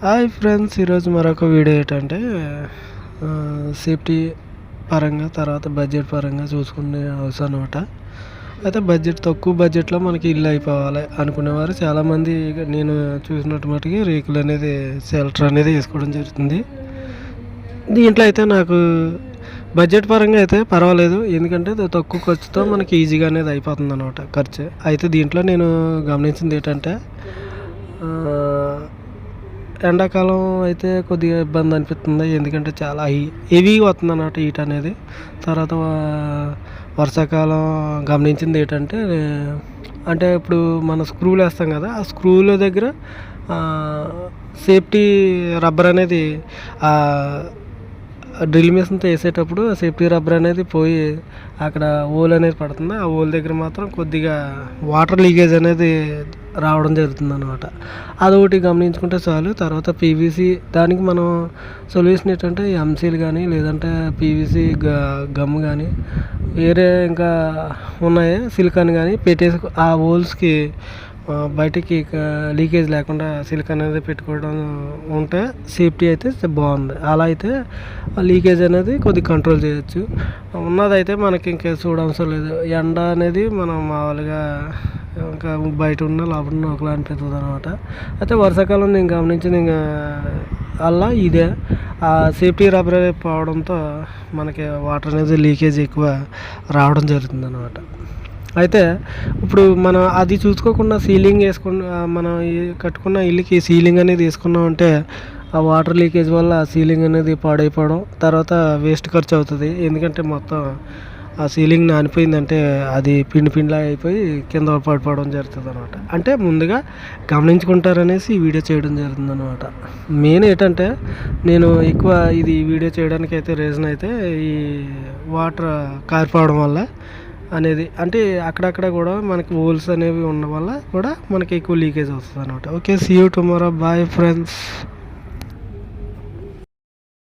Hi friends, ఈరోజు మరొక video ఏంటంటే సేఫ్టీ పరంగా తర్వాత బడ్జెట్ పరంగా చూసుకునే అవసరం అనమాట. అయితే తక్కువ బడ్జెట్లో మనకి ఇల్లు అయిపోవాలి అనుకునేవారు చాలామంది. నేను చూసినట్టు మటుకి రేకులు అనేది షెల్టర్ అనేది వేసుకోవడం జరుగుతుంది. దీంట్లో అయితే నాకు బడ్జెట్ పరంగా అయితే పర్వాలేదు, ఎందుకంటే తక్కువ ఖర్చుతో మనకి ఈజీగా అనేది అయిపోతుంది అనమాట ఖర్చు. అయితే దీంట్లో నేను గమనించింది ఏంటంటే ఎండాకాలం అయితే కొద్దిగా ఇబ్బంది అనిపిస్తుంది, ఎందుకంటే చాలా హెవీగా వస్తుంది అన్నమాట హీట్ అనేది. తర్వాత వర్షాకాలం గమనించింది ఏంటంటే, అంటే ఇప్పుడు మన స్క్రూలు వేస్తాం కదా, ఆ స్క్రూల దగ్గర సేఫ్టీ రబ్బర్ అనేది డ్రిల్ మిషన్తో వేసేటప్పుడు సేఫ్టీ రబ్బర్ అనేది పోయి అక్కడ హోల్ అనేది పడుతుంది. ఆ హోల్ దగ్గర మాత్రం కొద్దిగా వాటర్ లీకేజ్ అనేది రావడం జరుగుతుంది అనమాట. అదొకటి గమనించుకుంటే చాలు. తర్వాత పీవీసీ దానికి మనం సొల్యూషన్ ఏంటంటే ఎంసీల్ కానీ లేదంటే పీవీసీ గమ్ కానీ వేరే ఇంకా ఉన్నాయి సిలికాన్ కానీ పెట్టేసి ఆ హోల్స్కి బయటికి లీకేజ్ లేకుండా సిలికాన్ అనేది పెట్టుకోవడం ఉంటే సేఫ్టీ అయితే బాగుంది. అలా అయితే లీకేజ్ అనేది కొద్దిగా కంట్రోల్ చేయొచ్చు. ఉన్నదైతే మనకి ఇంకా చూడవసరం లేదు. ఎండ అనేది మనం మామూలుగా ఇంకా బయట ఉన్న లోపల ఉన్న ఒకలా అనిపిస్తుంది అనమాట. అయితే వర్షాకాలం నేను గమనించింది ఇంకా అలా ఇదే ఆ సేఫ్టీ రబ్బర్ పోవడంతో మనకి వాటర్ అనేది లీకేజ్ ఎక్కువ రావడం జరుగుతుంది అనమాట. అయితే ఇప్పుడు మనం అది చూసుకోకుండా సీలింగ్ మనం కట్టుకున్న ఇల్లుకి సీలింగ్ అనేది వేసుకున్నామంటే ఆ వాటర్ లీకేజ్ వల్ల ఆ సీలింగ్ అనేది పాడైపోవడం, తర్వాత వేస్ట్ ఖర్చు అవుతుంది. ఎందుకంటే మొత్తం ఆ సీలింగ్ నానిపోయిందంటే అది పిండిలా అయిపోయి కింద పడిపోవడం జరుగుతుంది అనమాట. అంటే ముందుగా గమనించుకుంటారనేసి ఈ వీడియో చేయడం జరుగుతుంది అనమాట. మెయిన్ ఏంటంటే నేను ఎక్కువ ఇది వీడియో చేయడానికి అయితే రీజన్ అయితే ఈ వాటర్ కారిపోవడం వల్ల అనేది, అంటే అక్కడక్కడ కూడా మనకి హోల్స్ అనేవి ఉండడం వల్ల కూడా మనకి ఎక్కువ లీకేజ్ వస్తుంది అనమాట. Okay, see you tomorrow, bye friends.